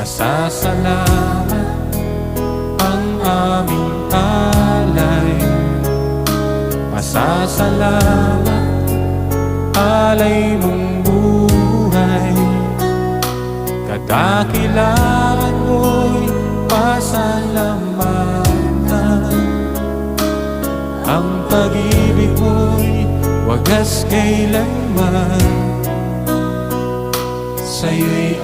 pasasalamat ang aming alay. Pasasalamat, alay mong buhay. Kadakilaan mo'y pasalamatan. Ang pag-ibig mo'y wagas kailanman. Sa'yo'y